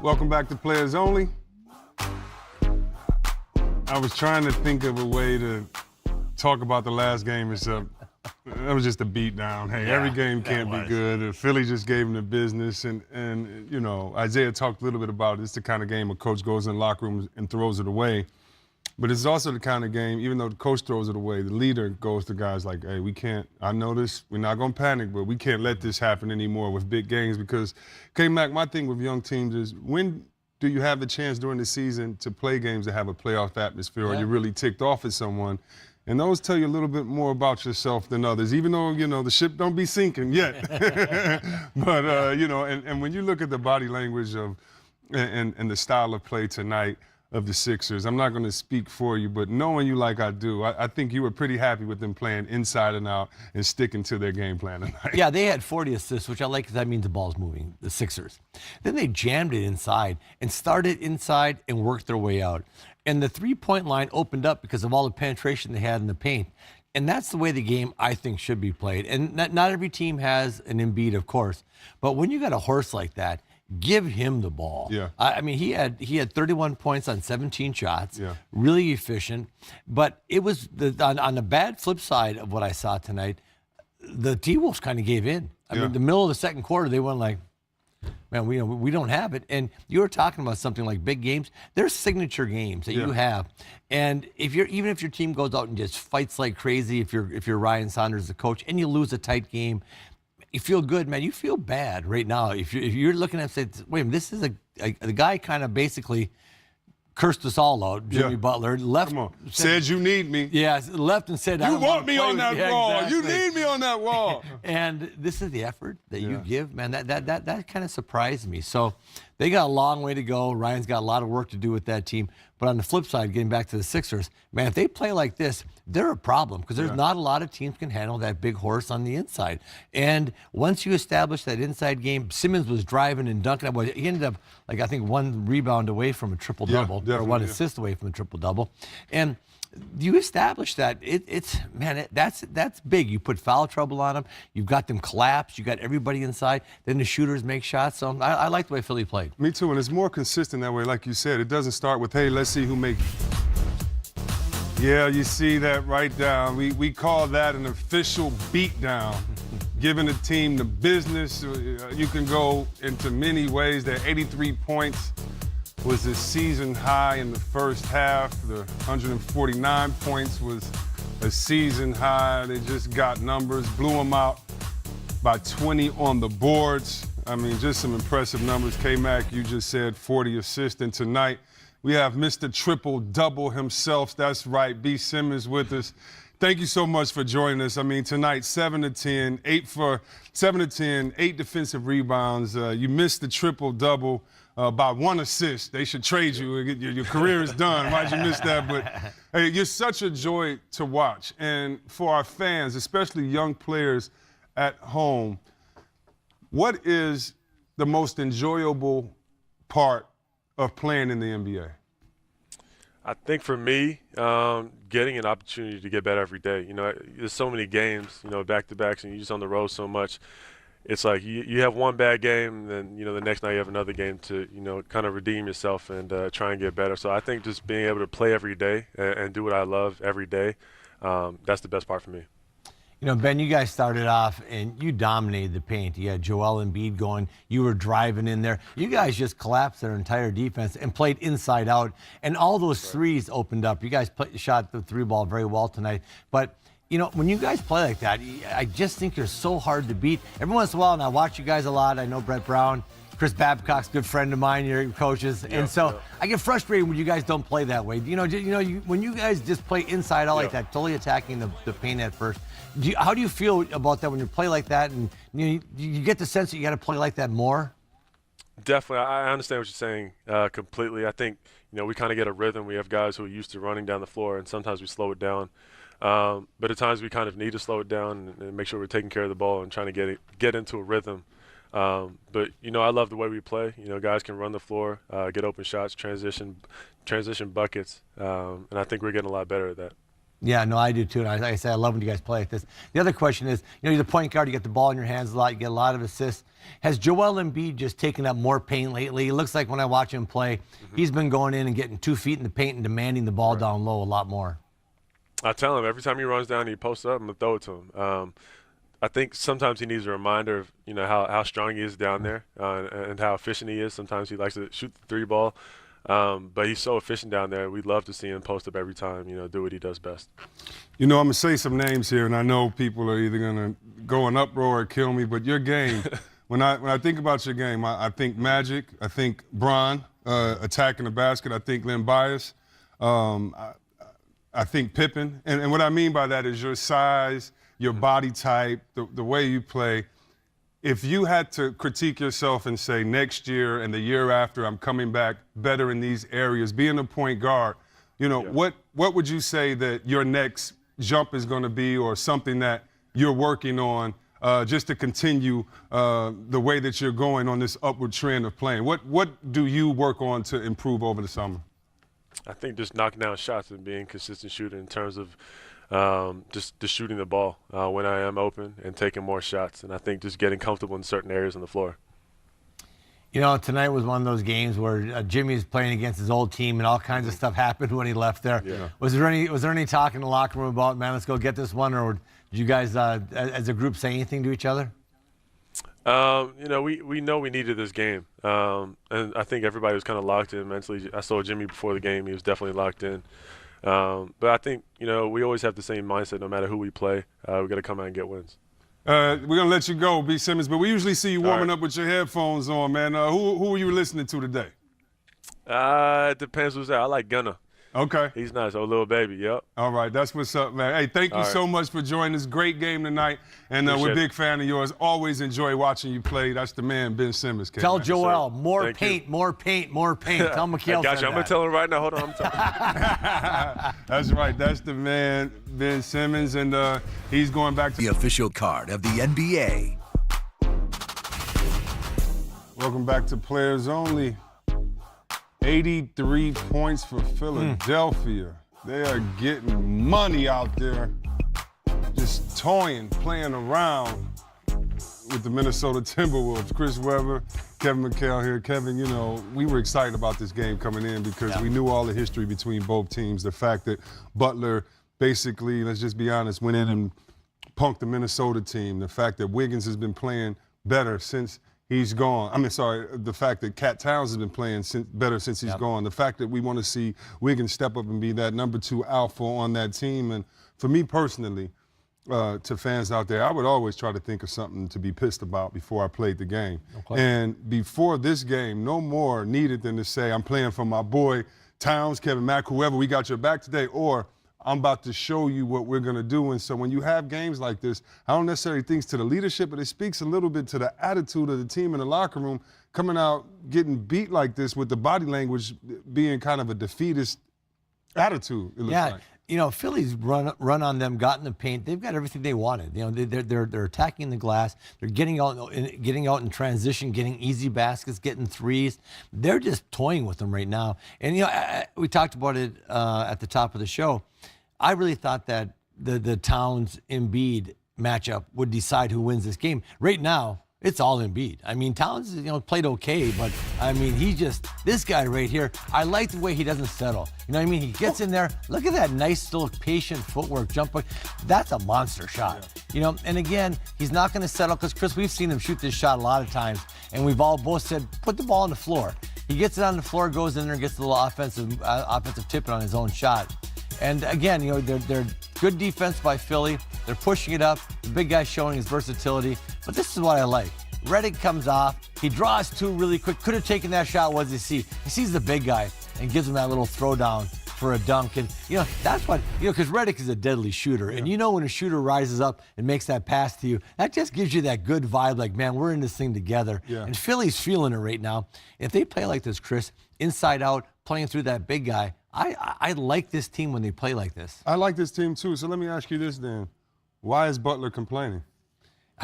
Welcome back to Players Only. I was trying to think of a way to talk about the last game. That was just a beatdown. Hey, every game can't be good. Philly just gave them the business, and you know, Isaiah talked a little bit about it. It's the kind of game a coach goes in the locker room and throws it away. But it's also the kind of game, even though the coach throws it away, the leader goes to guys like, hey, we can't, I know this, we're not going to panic, but we can't let this happen anymore with big games because, K-Mac, my thing with young teams is when do you have the chance during the season to play games that have a playoff atmosphere or you're really ticked off at someone? And those tell you a little bit more about yourself than others, even though, you know, the ship don't be sinking yet. But, you know, and when you look at the body language of and the style of play tonight, of the Sixers. I'm not going to speak for you, but knowing you like I do, I think you were pretty happy with them playing inside and out and sticking to their game plan tonight. Yeah, they had 40 assists, which I like because that means the ball's moving, the Sixers. Then they jammed it inside and started inside and worked their way out. And the three-point line opened up because of all the penetration they had in the paint. And that's the way the game, I think, should be played. And not every team has an Embiid, of course. But when you got a horse like that, give him the ball. Yeah. I mean, he had 31 points on 17 shots, yeah. Really efficient. But it was on the bad flip side of what I saw tonight, the T-Wolves kind of gave in. I mean, the middle of the second quarter, they went like, man, we don't have it. And you were talking about something like big games. There's signature games that you have. And even if your team goes out and just fights like crazy, if you're Ryan Saunders, the coach, and you lose a tight game, you feel good, man. You feel bad right now. If you're looking at it, say, wait a minute, this is the guy kind of basically cursed us all out, Jimmy Butler. Left. Come on. Said you need me. Yeah, left and said, you want me on that wall. Exactly. You need me on that wall. And this is the effort that you give, man. That kind of surprised me. So they got a long way to go. Ryan's got a lot of work to do with that team. But on the flip side, getting back to the Sixers, man, if they play like this, they're a problem because there's not a lot of teams can handle that big horse on the inside. And once you establish that inside game, Simmons was driving and dunking. He ended up, like, I think, one rebound away from a triple-double or one assist away from a triple-double. And you establish that that's big. You put foul trouble on them. You've got them collapsed. You got everybody inside. Then the shooters make shots. So I like the way Philly played. Me too, and it's more consistent that way. Like you said, it doesn't start with, hey, let's see who makes. Yeah, you see that right down. We call that an official beatdown. Giving a team the business. You can go into many ways. That 83 points was a season high in the first half. The 149 points was a season high. They just got numbers, blew them out by 20 on the boards. I mean, just some impressive numbers. K-Mac, you just said 40 assists. And tonight, we have Mr. Triple-Double himself. That's right, B. Simmons with us. Thank you so much for joining us. I mean, tonight, 7 to 10, 8 defensive rebounds. You missed the triple-double. By one assist. They should trade you. Your career is done. Why'd you miss that? But hey, you're such a joy to watch. And for our fans, especially young players at home, what is the most enjoyable part of playing in the NBA? I think for me, getting an opportunity to get better every day. You know, there's so many games, you know, back-to-backs, and you're just on the road so much. It's like you have one bad game, and then, you know, the next night you have another game to, you know, kind of redeem yourself and try and get better. So I think just being able to play every day and do what I love every day, that's the best part for me. You know, Ben, you guys started off and you dominated the paint. You had Joel Embiid going. You were driving in there. You guys just collapsed their entire defense and played inside out. And all those threes opened up. You guys shot the three ball very well tonight. But you know, when you guys play like that, I just think you're so hard to beat. Every once in a while, and I watch you guys a lot. I know Brett Brown, Chris Babcock's a good friend of mine, your coaches. And so I get frustrated when you guys don't play that way. When you guys just play inside out like that, totally attacking the paint at first. How do you feel about that when you play like that? And you get the sense that you got to play like that more? Definitely. I understand what you're saying completely. I think, you know, we kind of get a rhythm. We have guys who are used to running down the floor, and sometimes we slow it down. But at times we kind of need to slow it down and make sure we're taking care of the ball and trying to get into a rhythm. But, you know, I love the way we play. You know, guys can run the floor, get open shots, transition buckets, and I think we're getting a lot better at that. Yeah, no, I do too. And like I say, I love when you guys play like this. The other question is, you're the point guard, you get the ball in your hands a lot, you get a lot of assists. Has Joel Embiid just taken up more paint lately? It looks like when I watch him play, he's been going in and getting 2 feet in the paint and demanding the ball down low a lot more. I tell him every time he runs down, he posts up, I'm gonna throw it to him. I think sometimes he needs a reminder of how strong he is down there and how efficient he is. Sometimes he likes to shoot the 3 ball. But he's so efficient down there. We'd love to see him post up every time, do what he does best. I'm going to say some names here, and I know people are either going to go in uproar or kill me, but your game, when I think about your game, I think Magic, I think Bron attacking the basket, I think Len Bias, I think Pippen. And what I mean by that is your size, your body type, the way you play. If you had to critique yourself and say next year and the year after I'm coming back better in these areas, being a point guard, what would you say that your next jump is going to be, or something that you're working on just to continue the way that you're going on this upward trend of playing? What do you work on to improve over the summer? I think just knocking down shots and being a consistent shooter in terms of just shooting the ball when I am open and taking more shots. And I think just getting comfortable in certain areas on the floor. Tonight was one of those games where Jimmy was playing against his old team and all kinds of stuff happened when he left there. Yeah. Was there any talk in the locker room about, man, let's go get this one? Or did you guys, as a group, say anything to each other? We know we needed this game. And I think everybody was kind of locked in mentally. I saw Jimmy before the game. He was definitely locked in. But I think, we always have the same mindset no matter who we play. We got to come out and get wins. We're going to let you go, B. Simmons, but we usually see you warming up with your headphones on, man. Who are you listening to today? It depends who's there. I like Gunna. Okay. He's nice. Oh, little baby, yep. All right, that's what's up, man. Hey, thank you so much for joining this great game tonight. And we're a big fan of yours. Always enjoy watching you play. That's the man, Ben Simmons. Tell Joel, more paint. Tell McHale. Gotcha. I'm going to tell him right now. Hold on. I'm telling him. That's right. That's the man, Ben Simmons. And he's going back to the official card of the NBA. Welcome back to Players Only. 83 points for Philadelphia. They are getting money out there, just toying, playing around with the Minnesota Timberwolves. Chris Webber, Kevin McHale here. Kevin, we were excited about this game coming in because we knew all the history between both teams. The fact that Butler basically, let's just be honest, went in and punked the Minnesota team. The fact that Wiggins has been playing better since he's gone. The fact that Cat Towns has been playing better since he's gone. The fact that we want to see Wiggins step up and be that number 2 alpha on that team. And for me personally, to fans out there, I would always try to think of something to be pissed about before I played the game. Okay. And before this game, no more needed than to say, I'm playing for my boy Towns, Kevin Mack, whoever, we got your back today, or I'm about to show you what we're going to do. And so when you have games like this, I don't necessarily think to the leadership, but it speaks a little bit to the attitude of the team in the locker room, coming out, getting beat like this with the body language being kind of a defeatist attitude, it looks like. Philly's run on them, got in the paint. They've got everything they wanted. They're attacking the glass. They're getting out in transition, getting easy baskets, getting threes. They're just toying with them right now. And we talked about it at the top of the show. I really thought that the Towns Embiid matchup would decide who wins this game. Right now, it's all Embiid. Towns, played okay, but this guy right here, I like the way he doesn't settle. He gets in there. Look at that nice little patient footwork, jump. That's a monster shot. And again, he's not going to settle because, Chris, we've seen him shoot this shot a lot of times, and we've all both said, put the ball on the floor. He gets it on the floor, goes in there and gets a little offensive tip on his own shot. And again, they're good defense by Philly. They're pushing it up. The big guy showing his versatility. But this is what I like. Redick comes off. He draws 2 really quick. Could have taken that shot. What does he see? He sees the big guy and gives him that little throwdown for a dunk. And, that's what, because Redick is a deadly shooter. And when a shooter rises up and makes that pass to you, that just gives you that good vibe like, man, we're in this thing together. Yeah. And Philly's feeling it right now. If they play like this, Chris, inside out, playing through that big guy, I like this team when they play like this. I like this team too. So let me ask you this then. Why is Butler complaining?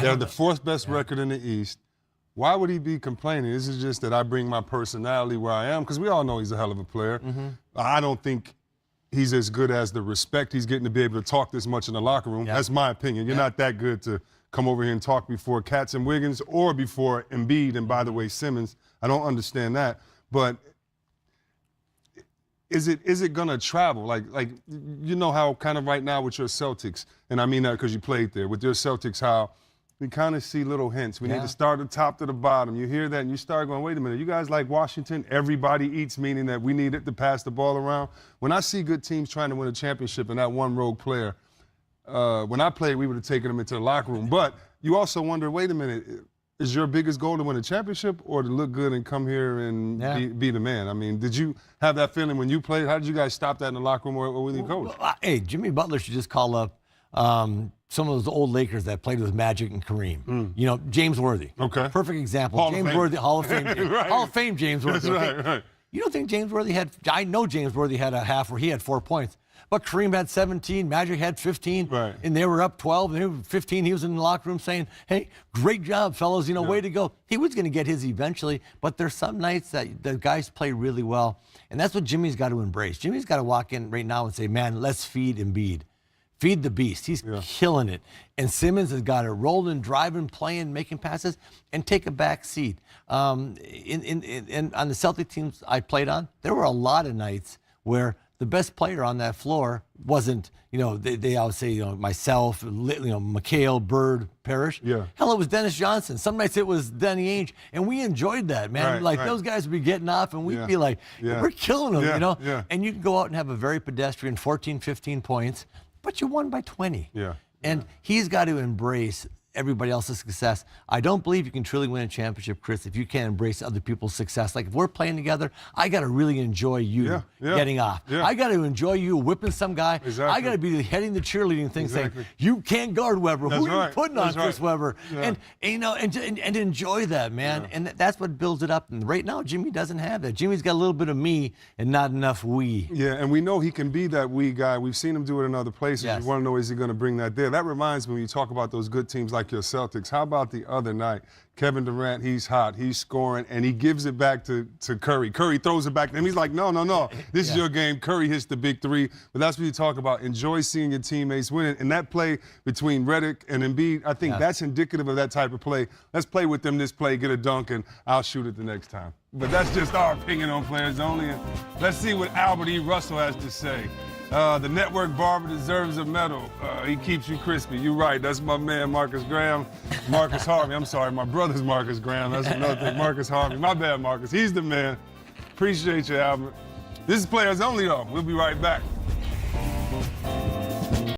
They're the 4th best record in the East. Why would he be complaining? This is just that I bring my personality where I am, because we all know he's a hell of a player. I don't think he's as good as the respect he's getting to be able to talk this much in the locker room. Yeah. That's my opinion. You're not that good to come over here and talk before Katz and Wiggins or before Embiid, and by the way, Simmons. I don't understand that. But is it gonna travel? Like you know how kind of right now with your Celtics, and I mean that because you played there, with your Celtics, how we kind of see little hints. We need to start at the top to the bottom. You hear that and you start going, wait a minute, you guys like Washington? Everybody eats, meaning that we need it to pass the ball around. When I see good teams trying to win a championship and that one rogue player, when I played, we would have taken them into the locker room. But you also wonder, wait a minute, is your biggest goal to win a championship or to look good and come here and be the man? I mean, did you have that feeling when you played? How did you guys stop that in the locker room or with your coach? Hey, Jimmy Butler should just call up some of those old Lakers that played with Magic and Kareem. You know, James Worthy. Okay. Perfect example. Hall of James Fame. Worthy, Hall of Fame. Right. Hall of Fame James Worthy. That's Okay? right. You don't think James Worthy had, I know James Worthy had a half where he had 4 points, but Kareem had 17, Magic had 15, Right. and they were up 12, and they were 15. He was in the locker room saying, hey, great job, fellas, way to go. He was going to get his eventually, but there's some nights that the guys play really well, and that's what Jimmy's got to embrace. Jimmy's got to walk in right now and say, man, let's feed Embiid. Feed the beast. He's killing it. And Simmons has got it rolling, driving, playing, making passes, and take a back seat. On the Celtic teams I played on, there were a lot of nights where the best player on that floor wasn't, they always say, myself, McHale, Bird, Parrish. Yeah. Hell, it was Dennis Johnson. Some nights it was Danny Ainge. And we enjoyed that, man. Right, those guys would be getting off, and we'd be like, Yeah. we're killing them, Yeah. And you can go out and have a very pedestrian 14, 15 points, but you won by 20. Yeah. And he's got to embrace everybody else's success. I don't believe you can truly win a championship, Chris, if you can't embrace other people's success. Like, if we're playing together, I got to really enjoy you getting off. Yeah. I got to enjoy you whipping some guy. Exactly. I got to be heading the cheerleading thing Exactly. saying, you can't guard Weber. That's Who are right. you putting That's on Chris right. Weber? Yeah. And enjoy that, man. And that's what builds it up. And right now, Jimmy doesn't have that. Jimmy's got a little bit of me and not enough we. Yeah, and we know he can be that we guy. We've seen him do it in other places. Yes. We want to know, is he going to bring that there? That reminds me, when you talk about those good teams like your Celtics, how about the other night? Kevin Durant, he's hot, he's scoring, and he gives it back to Curry. Curry throws it back to him. He's like, no, this is your game. Curry hits the big three. But that's what you talk about. Enjoy seeing your teammates winning. And that play between Redick and Embiid, I think that's indicative of that type of play. Let's play with them this play, get a dunk, and I'll shoot it the next time. But that's just our opinion on Players Only. And let's see what Albert E. Russell has to say. The network barber deserves a medal. He keeps you crispy. You're right. That's my man, Marcus Graham. Marcus Harvey. I'm sorry. My brother's Marcus Graham. That's another thing. Marcus Harvey. My bad, Marcus. He's the man. Appreciate you, Albert. This is Players Only, though. We'll be right back.